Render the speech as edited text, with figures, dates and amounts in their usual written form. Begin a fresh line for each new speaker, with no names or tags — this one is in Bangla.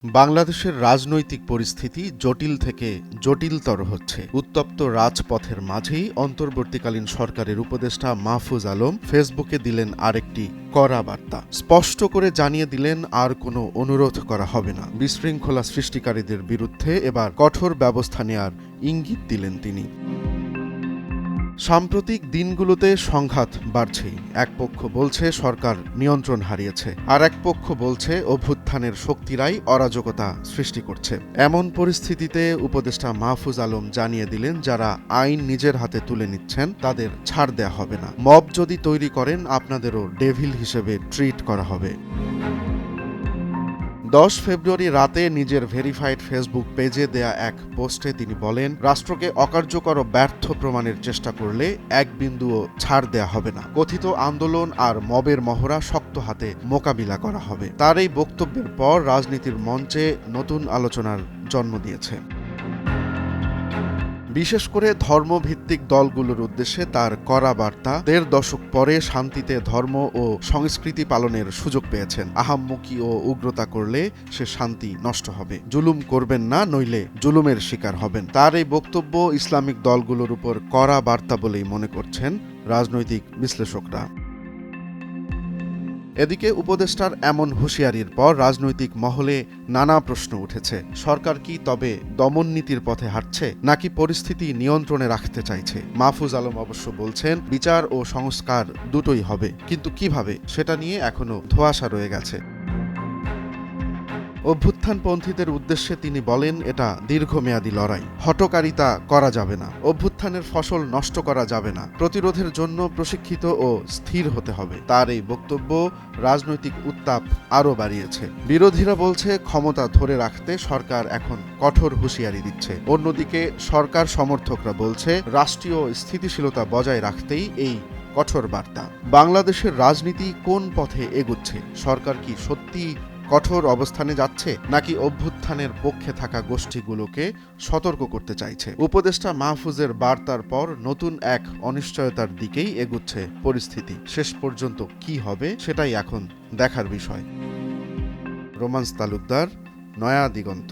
বাংলাদেশের রাজনৈতিক পরিস্থিতি জটিল থেকে জটিলতর হচ্ছে। উত্তপ্ত রাজপথের মাঝেই অন্তর্বর্তীকালীন সরকারের উপদেষ্টা মাহফুজ আলম ফেসবুকে দিলেন আরেকটি কড়া বার্তা। স্পষ্ট করে জানিয়ে দিলেন আর কোনো অনুরোধ করা হবে না। বিশৃঙ্খলা সৃষ্টিকারীদের বিরুদ্ধে এবার কঠোর ব্যবস্থা নেয়ার ইঙ্গিত দিলেন তিনি। সাম্প্রতিক দিনগুলোতে সংঘাত বাড়ছেই। এক পক্ষ বলছে সরকার নিয়ন্ত্রণ হারিয়েছে, আর এক পক্ষ বলছে অভ্যুত্থানের শক্তিরাই অরাজকতা সৃষ্টি করছে। এমন পরিস্থিতিতে উপদেষ্টা মাহফুজ আলম জানিয়ে দিলেন, যারা আইন নিজের হাতে তুলে নিচ্ছেন তাদের ছাড় দেয়া হবে না। মব যদি তৈরি করেন আপনাদেরও ডেভিল হিসেবে ট্রিট করা হবে। 10 ফেব্রুয়ারি রাতে নিজের ভেরিফাইড ফেসবুক পেজে দেয়া এক পোস্টে তিনি বলেন, রাষ্ট্রকে অকার্যকর ও ব্যর্থ প্রমাণের চেষ্টা করলে এক বিন্দুও ছাড় দেয়া হবে না। কথিত আন্দোলন আর মবের মহড়া শক্ত হাতে মোকাবিলা করা হবে। তার এই বক্তব্যের পর রাজনীতির মঞ্চে নতুন আলোচনার জন্ম দিয়েছে। বিশেষ করে ধর্মভিত্তিক দলগুলোর উদ্দেশ্যে তার কড়া বার্তা। ১.৫ দশক পরে শান্তিতে ধর্ম ও সংস্কৃতি পালনের সুযোগ পেয়েছেন। আহাম্মকি ও উগ্রতা করলে সে শান্তি নষ্ট হবে। জুলুম করবেন না, নইলে জুলুমের শিকার হবেন। তার এই বক্তব্য ইসলামিক দলগুলোর উপর কড়া বার্তা বলেই মনে করছেন রাজনৈতিক বিশ্লেষকরা। এদিকে উপদেষ্টার এমন হুঁশিয়ারির পর রাজনৈতিক মহলে নানা প্রশ্ন উঠেছে। সরকার কি তবে দমন নীতির পথে হাঁটছে, নাকি পরিস্থিতি নিয়ন্ত্রণে রাখতে চাইছে? মাহফুজ আলম অবশ্য বলছেন, বিচার ও সংস্কার দুটোই হবে, কিন্তু কিভাবে সেটা নিয়ে এখনো ধোঁয়াশা রয়ে গেছে। অভ্যুত্থানপন্থীদের উদ্দেশ্যে তিনি বলেন, এটা দীর্ঘমেয়াদী লড়াই, হঠকারিতা করা যাবে না, অভ্যুত্থানের ফসল নষ্ট করা যাবে না, প্রতিরোধের জন্য প্রশিক্ষিত ও স্থির হতে হবে। তার এই বক্তব্য রাজনৈতিক উত্তাপ আরও বাড়িয়েছে। বিরোধীরা বলছে ক্ষমতা ধরে রাখতে সরকার এখন কঠোর হুঁশিয়ারি দিচ্ছে। অন্যদিকে সরকার সমর্থকরা বলছে রাষ্ট্রীয় স্থিতিশীলতা বজায় রাখতেই এই কঠোর বার্তা। বাংলাদেশের রাজনীতি কোন পথে এগুচ্ছে? সরকার কি সত্যি কঠোর অবস্থানে যাচ্ছে, নাকি অভ্যুত্থানের পক্ষে থাকা গোষ্ঠীগুলোকে সতর্ক করতে চাইছে? উপদেষ্টা মাহফুজের বার্তার পর নতুন এক অনিশ্চয়তার দিকেই এগুচ্ছে পরিস্থিতি। শেষ পর্যন্ত কি হবে সেটাই এখন দেখার বিষয়। রোমান্স তালুকদার, নয়া দিগন্ত।